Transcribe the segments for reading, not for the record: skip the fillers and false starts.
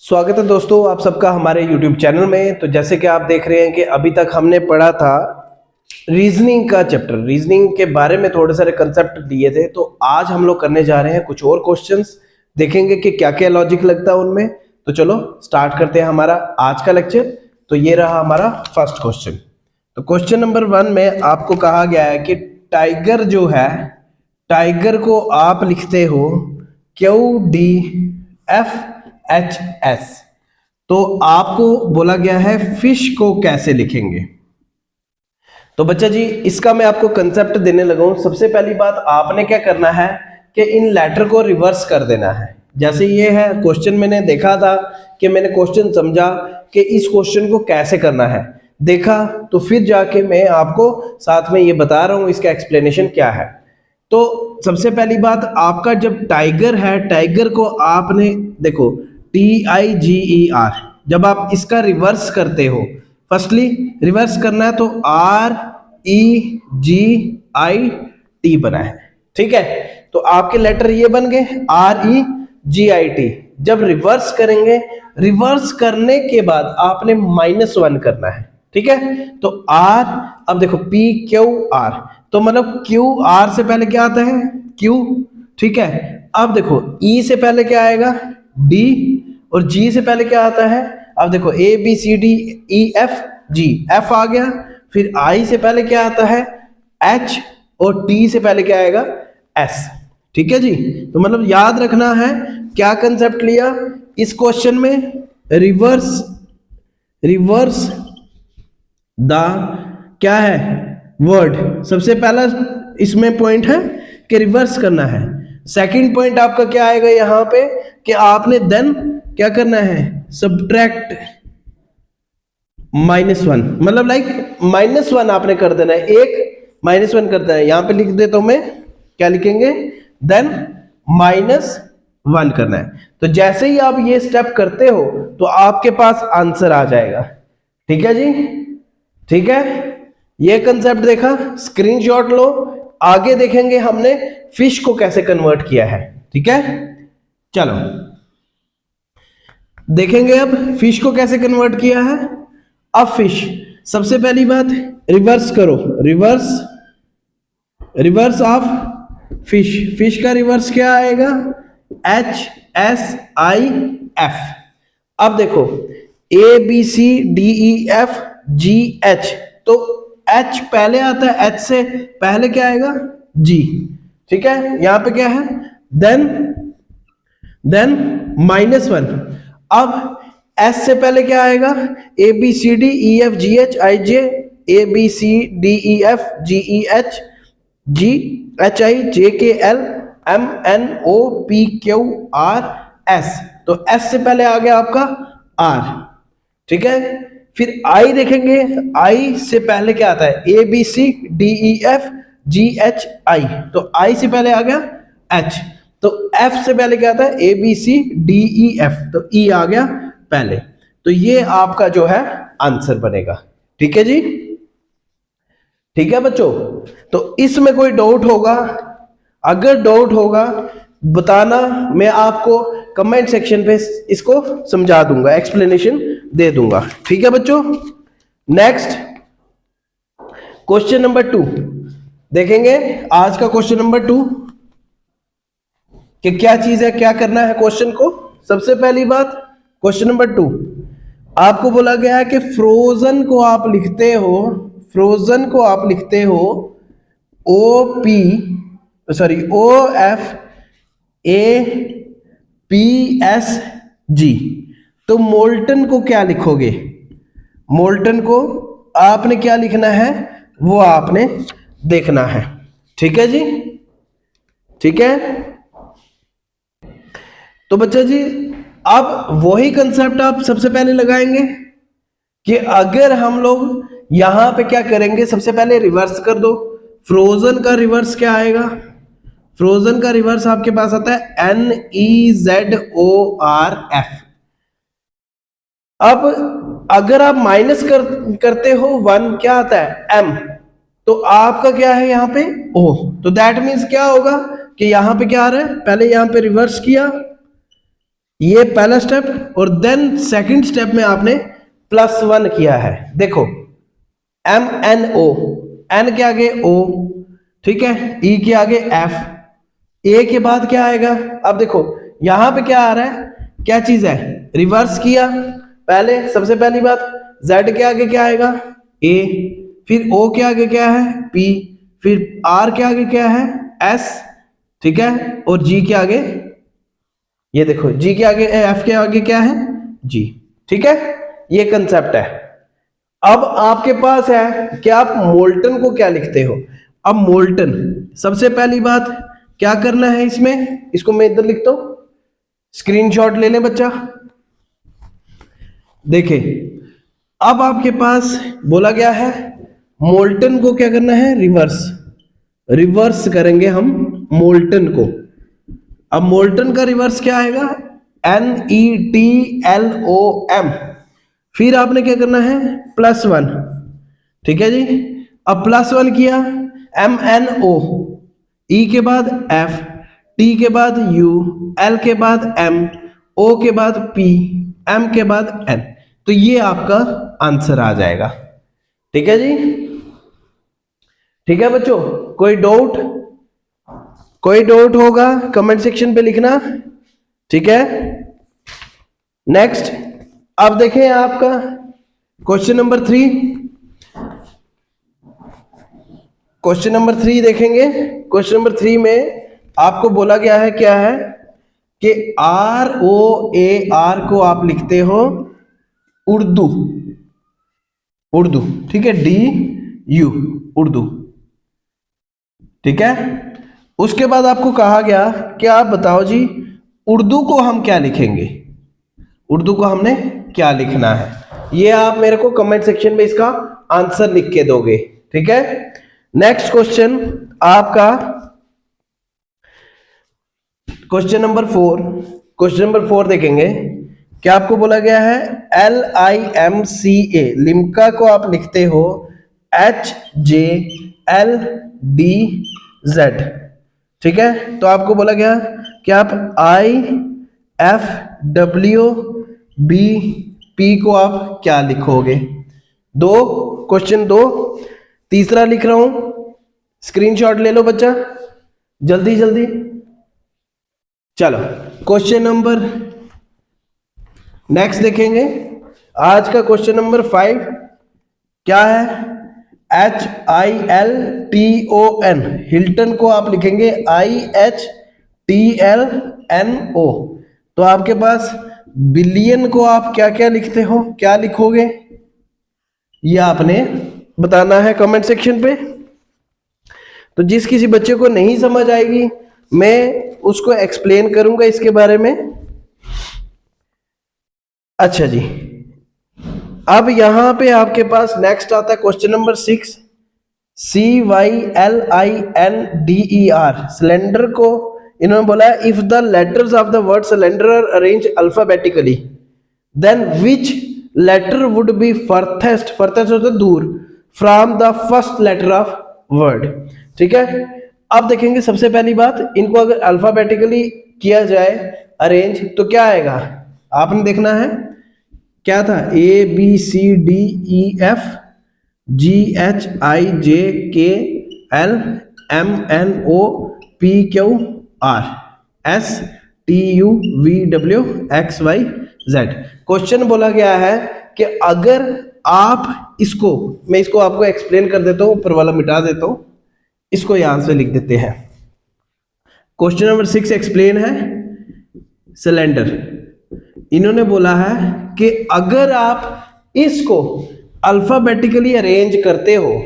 स्वागत है दोस्तों आप सबका हमारे YouTube चैनल में। तो जैसे कि आप देख रहे हैं कि अभी तक हमने पढ़ा था रीजनिंग का चैप्टर, रीजनिंग के बारे में थोड़े सारे कंसेप्ट दिए थे। तो आज हम लोग करने जा रहे हैं कुछ और क्वेश्चंस, देखेंगे कि क्या क्या लॉजिक लगता है उनमें। तो चलो स्टार्ट करते हैं हमारा आज का लेक्चर। तो ये रहा हमारा फर्स्ट क्वेश्चन। तो क्वेश्चन नंबर 1 में आपको कहा गया है कि टाइगर जो है, टाइगर को आप लिखते हो QDFHS। तो आपको बोला गया है फिश को कैसे लिखेंगे। तो बच्चा जी इसका मैं आपको कंसेप्ट देने लगा हूं। सबसे पहली बात आपने क्या करना है कि इन लेटर को रिवर्स कर देना है। जैसे ये है क्वेश्चन, मैंने देखा था कि मैंने क्वेश्चन समझा कि इस क्वेश्चन को कैसे करना है, देखा तो फिर जाके मैं आपको साथ में ये बता रहा हूं इसका एक्सप्लेनेशन क्या है। तो सबसे पहली बात, आपका जब टाइगर है, टाइगर को आपने देखो TIGER, जब आप इसका रिवर्स करते हो, फर्स्टली रिवर्स करना है तो REGIT बना है, ठीक है। तो आपके लेटर ये बन गए REGIT। जब रिवर्स करेंगे, रिवर्स करने के बाद आपने -1 करना है, ठीक है। तो R, अब देखो PQR, तो मतलब QR से पहले क्या आता है Q, ठीक है। अब देखो E से पहले क्या आएगा D, और G से पहले क्या आता है, अब देखो ABCDEFG, F आ गया। फिर I से पहले क्या आता है H, और T से पहले क्या आएगा S, ठीक है जी। तो मतलब याद रखना है क्या कंसेप्ट लिया इस क्वेश्चन में, रिवर्स द क्या है वर्ड। सबसे पहला इसमें पॉइंट है कि रिवर्स करना है। सेकंड पॉइंट आपका क्या आएगा यहां पे कि आपने देन क्या करना है, सब्ट्रैक्ट -1, मतलब लाइक -1 आपने कर देना है, एक -1 करता है। यहां पे लिख देता हूं मैं, क्या लिखेंगे, देन -1 करना है। तो जैसे ही आप ये स्टेप करते हो तो आपके पास आंसर आ जाएगा, ठीक है जी, ठीक है। ये कंसेप्ट देखा, स्क्रीनशॉट लो। आगे देखेंगे हमने फिश को कैसे कन्वर्ट किया है, ठीक है। चलो देखेंगे अब फिश को कैसे कन्वर्ट किया है। अब फिश, सबसे पहली बात रिवर्स करो, रिवर्स ऑफ फिश। फिश का रिवर्स क्या आएगा HSIF। अब देखो ABCDEFGH, तो H पहले आता है, H से पहले क्या आएगा G, ठीक है। यहां पे क्या है देन -1। अब S से पहले क्या आएगा ABCDEFGHIJ, ABCDEFGEH GHIJKLMNOPQRS। तो S से पहले आ गया आपका R, ठीक है। फिर I देखेंगे, I से पहले क्या आता है ABCDEFGHI, तो I से पहले आ गया H। तो F से पहले क्या आता है ABCDEF, तो E आ गया पहले। तो ये आपका जो है आंसर बनेगा, ठीक है जी, ठीक है बच्चों। तो इसमें कोई डाउट होगा, अगर डाउट होगा बताना, मैं आपको कमेंट सेक्शन पे इसको समझा दूंगा, एक्सप्लेनेशन दे दूंगा, ठीक है बच्चों। नेक्स्ट क्वेश्चन नंबर 2 देखेंगे। आज का क्वेश्चन नंबर 2 कि क्या चीज है, क्या करना है क्वेश्चन को। सबसे पहली बात, क्वेश्चन नंबर 2 आपको बोला गया है कि फ्रोजन को आप लिखते हो, फ्रोजन को आप लिखते हो OFAPSG। तो मोल्टन को क्या लिखोगे, मोल्टन को आपने क्या लिखना है वो आपने देखना है, ठीक है जी, ठीक है। तो बच्चा जी अब वही कंसेप्ट आप सबसे पहले लगाएंगे कि अगर हम लोग यहां पे क्या करेंगे, सबसे पहले रिवर्स कर दो। फ्रोजन का रिवर्स क्या आएगा, फ्रोजन का रिवर्स आपके पास आता है NEZORF। अब अगर आप माइनस करते हो 1, क्या आता है M, तो आपका क्या है यहां पे O। तो दैट मीन्स क्या होगा कि यहां पे क्या आ रहा है, पहले यहां पे रिवर्स किया, ये पहला स्टेप, और देन सेकंड स्टेप में आपने +1 किया है। देखो MNO, N के आगे O, ठीक है, E के आगे F, A के बाद क्या आएगा? अब देखो यहां पे क्या आ रहा है, क्या चीज है, रिवर्स किया पहले, सबसे पहली बात Z के आगे क्या आएगा? A, फिर O के आगे क्या है? P, फिर R के आगे क्या है? S, ठीक है, और G के आगे, ये देखो G के आगे, F के आगे क्या है? G, ठीक है, ये कंसेप्ट है। अब आपके पास है कि आप मोल्टन को क्या लिखते हो। अब मोल्टन, सबसे पहली बात क्या करना है इसमें, इसको मैं इधर लिखता हूं, स्क्रीनशॉट ले लें बच्चा। देखें, अब आपके पास बोला गया है मोल्टन को क्या करना है, रिवर्स करेंगे हम मोल्टन को। अब मोल्टन का रिवर्स क्या आएगा? NETLOM, फिर आपने क्या करना है, +1, ठीक है जी। अब +1 किया, MNO, E के बाद F, T के बाद U, L के बाद M, O के बाद P, M के बाद N, तो ये आपका आंसर आ जाएगा। ठीक है जी, ठीक है बच्चों, कोई डाउट होगा कमेंट सेक्शन पे लिखना, ठीक है। नेक्स्ट, अब देखें आपका क्वेश्चन नंबर 3। क्वेश्चन नंबर 3 देखेंगे। क्वेश्चन नंबर 3 में आपको बोला गया है क्या है कि ROAR को आप लिखते हो उर्दू, ठीक है, DU उर्दू, ठीक है। उसके बाद आपको कहा गया कि आप बताओ जी उर्दू को हम क्या लिखेंगे, उर्दू को हमने क्या लिखना है, ये आप मेरे को कमेंट सेक्शन में इसका आंसर लिख के दोगे, ठीक है। नेक्स्ट क्वेश्चन आपका क्वेश्चन नंबर 4 देखेंगे। क्या आपको बोला गया है LIMCA, लिम्का को आप लिखते हो HJLDZ, ठीक है। तो आपको बोला गया कि आप IFWBP को आप क्या लिखोगे। क्वेश्चन 2, तीसरा लिख रहा हूं, स्क्रीनशॉट ले लो बच्चा, जल्दी जल्दी। चलो क्वेश्चन नंबर नेक्स्ट देखेंगे। आज का क्वेश्चन नंबर 5 क्या है, HILTON, हिल्टन को आप लिखेंगे IHTLNO। तो आपके पास बिलियन को आप क्या क्या लिखते हो, क्या लिखोगे, ये आपने बताना है कमेंट सेक्शन पे। तो जिस किसी बच्चे को नहीं समझ आएगी मैं उसको एक्सप्लेन करूंगा इसके बारे में। अच्छा जी, अब यहां पे आपके पास नेक्स्ट आता है क्वेश्चन नंबर 6, CYLINDER, सिलेंडर को इन्होंने बोला है if the letters of the word cylinder are arrange alphabetically then which letter would be farthest होता है दूर, from the first letter of word, ठीक है। अब देखेंगे सबसे पहली बात, इनको अगर अल्फाबेटिकली किया जाए अरेंज तो क्या आएगा, आपने देखना है क्या था, ABCDEFGHIJKLMNOPQRSTUVWXYZ। क्वेश्चन बोला गया है कि अगर आप इसको, मैं इसको आपको एक्सप्लेन कर देता हूं, ऊपर वाला मिटा देता हूं, इसको यहां से लिख देते हैं। क्वेश्चन नंबर 6 एक्सप्लेन है सिलेंडर। इन्होंने बोला है कि अगर आप इसको अल्फाबेटिकली अरेंज करते हो,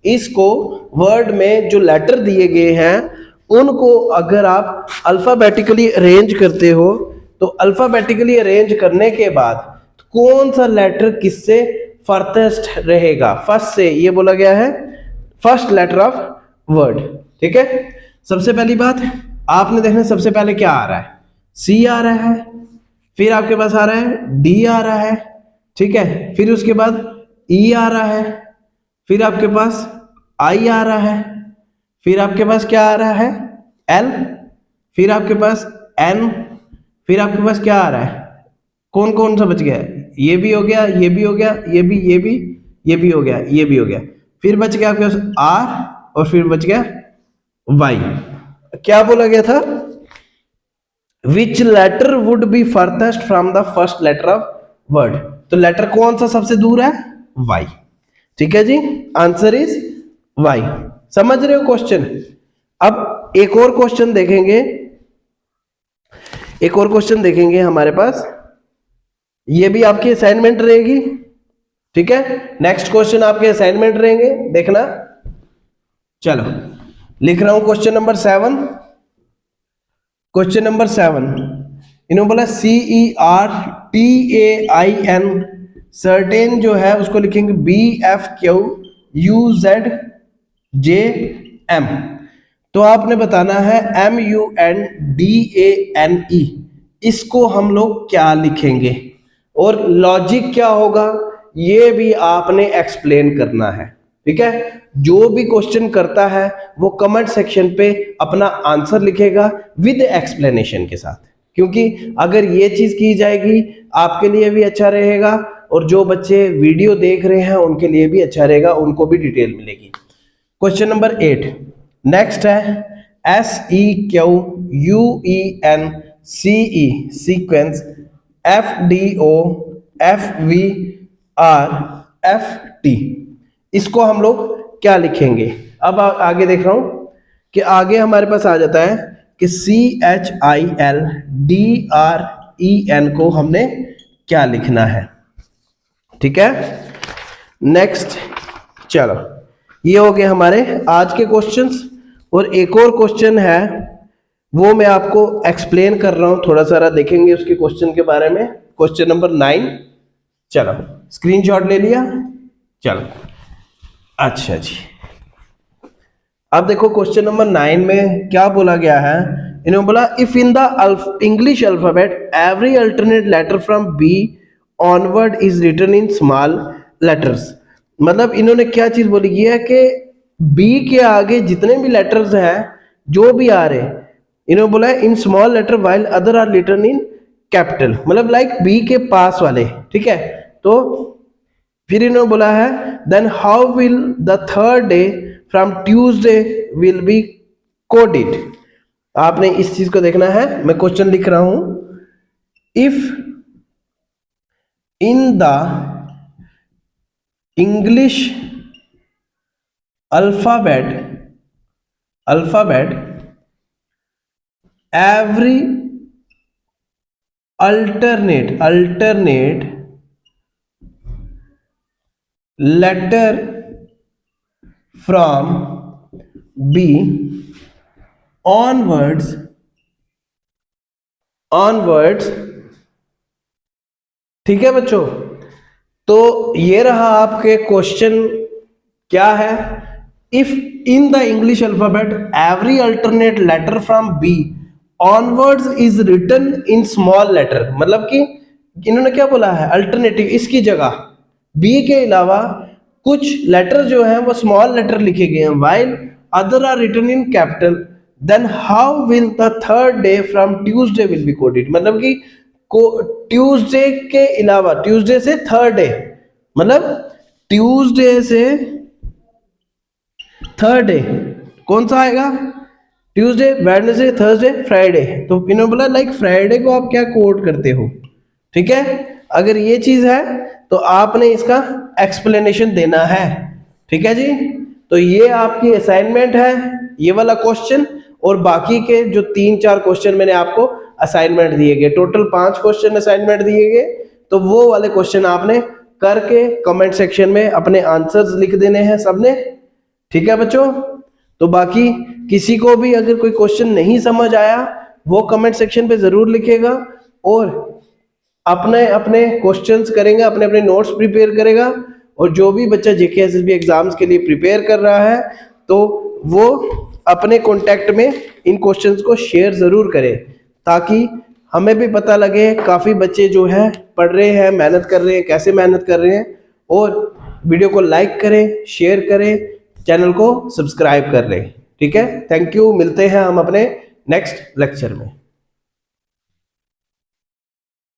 इसको वर्ड में जो लेटर दिए गए हैं उनको अगर आप अल्फाबेटिकली अरेंज करते हो, तो अल्फाबेटिकली अरेंज करने के बाद कौन सा लेटर किससे फर्स्ट रहेगा, फर्स्ट से, ये बोला गया है फर्स्ट लेटर ऑफ वर्ड, ठीक है। सबसे पहली बात आपने देखना, सबसे पहले क्या आ रहा है, C आ रहा है, फिर आपके पास आ रहा है D आ रहा है, ठीक है, फिर उसके बाद E आ रहा है, फिर आपके पास I आ रहा है, फिर आपके पास क्या आ रहा है L, फिर आपके पास N, फिर आपके पास क्या आ रहा है, कौन कौन सा बच गया है, ये भी हो गया, ये भी हो गया, ये भी, ये भी, ये भी हो गया, ये भी हो गया। फिर बच गया आपके पास आर और फिर बच गया वाई। क्या बोला गया था, which letter would be farthest from the first letter of word. तो लेटर कौन सा सबसे दूर है, वाई। ठीक है जी, आंसर इज वाई। समझ रहे हो क्वेश्चन। अब एक और क्वेश्चन देखेंगे, एक और क्वेश्चन देखेंगे हमारे पास, ये भी आपकी असाइनमेंट रहेगी। ठीक है, नेक्स्ट क्वेश्चन आपके असाइनमेंट रहेंगे, देखना। चलो लिख रहा हूं क्वेश्चन नंबर 7। क्वेश्चन नंबर 7 इन्होंने बोला CERTAIN, सर्टेन जो है उसको लिखेंगे BFQUZJM। तो आपने बताना है MUNDANE, इसको हम लोग क्या लिखेंगे और लॉजिक क्या होगा ये भी आपने एक्सप्लेन करना है। ठीक है, जो भी क्वेश्चन करता है वो कमेंट सेक्शन पे अपना आंसर लिखेगा विद एक्सप्लेनेशन के साथ, क्योंकि अगर ये चीज की जाएगी आपके लिए भी अच्छा रहेगा और जो बच्चे वीडियो देख रहे हैं उनके लिए भी अच्छा रहेगा, उनको भी डिटेल मिलेगी। क्वेश्चन नंबर 8 नेक्स्ट है SEQUENCE, सीक्वेंस FDOFVRFT, इसको हम लोग क्या लिखेंगे। अब आगे देख रहा हूं कि आगे हमारे पास आ जाता है कि CHILDREN को हमने क्या लिखना है। ठीक है, नेक्स्ट। चलो ये हो गए हमारे आज के क्वेश्चंस, और एक और क्वेश्चन है वो मैं आपको एक्सप्लेन कर रहा हूं, थोड़ा सारा देखेंगे उसके क्वेश्चन के बारे में। क्वेश्चन नंबर 9, चलो स्क्रीनशॉट ले लिया। चलो अच्छा जी, अब देखो क्वेश्चन नंबर 9 में क्या बोला गया है। इन्होंने बोला if in the English alphabet every alternate letter from B onward is written in small letters. मतलब इन्होंने क्या चीज बोली है कि बी के आगे जितने भी लेटर्स हैं जो भी आ रहे, इन्होंने बोला in small letter while other are written in capital, मतलब लाइक बी के पास वाले। ठीक है, तो फिर इन्होंने बोला है then how will the third day from Tuesday will be coded. आपने इस चीज को देखना है, मैं क्वेश्चन लिख रहा हूं। If in the English alphabet every alternate letter from B onwards ठीक है बच्चों, तो ये रहा आपके क्वेश्चन। क्या है, if in the English alphabet every alternate letter from B onwards is written in small letter, मतलब कि इन्होंने क्या बोला है, अल्टरनेटिव, इसकी जगह बी के अलावा कुछ लेटर जो हैं वो स्मॉल लेटर लिखे गए हैं, while other are written in capital, then how will the third day from Tuesday will be coded. मतलब कि ट्यूसडे के अलावा, ट्यूसडे से थर्ड डे, मतलब ट्यूसडे से थर्ड डे कौन सा आएगा, ट्यूसडे, वेडनेसडे, थर्सडे, फ्राइडे। तो इन्होंने बोला लाइक फ्राइडे को आप क्या कोड करते हो। ठीक है, अगर ये चीज है तो आपने इसका एक्सप्लेनेशन देना है। ठीक है जी, तो ये आपकी असाइनमेंट है, ये वाला क्वेश्चन, और बाकी के जो 3-4 क्वेश्चन मैंने आपको असाइनमेंट दिए गए, टोटल 5 क्वेश्चन असाइनमेंट दिए गए, तो वो वाले क्वेश्चन आपने करके कमेंट सेक्शन में अपने आंसर्स लिख देने हैं सबने। ठीक है बच्चों, तो बाकी किसी को भी अगर कोई क्वेश्चन नहीं समझ आया वो कमेंट सेक्शन पे जरूर लिखेगा, और अपने अपने क्वेश्चंस करेंगे, अपने अपने नोट्स प्रिपेयर करेगा। और जो भी बच्चा जेके एसएसबी एग्जाम्स के लिए प्रिपेयर कर रहा है तो वो अपने कॉन्टैक्ट में इन क्वेश्चंस को शेयर जरूर करे, ताकि हमें भी पता लगे काफ़ी बच्चे जो हैं पढ़ रहे हैं, मेहनत कर रहे हैं, कैसे मेहनत कर रहे हैं। और वीडियो को लाइक करें, शेयर करें, चैनल को सब्सक्राइब कर लें। ठीक है, थैंक यू, मिलते हैं हम अपने नेक्स्ट लेक्चर में।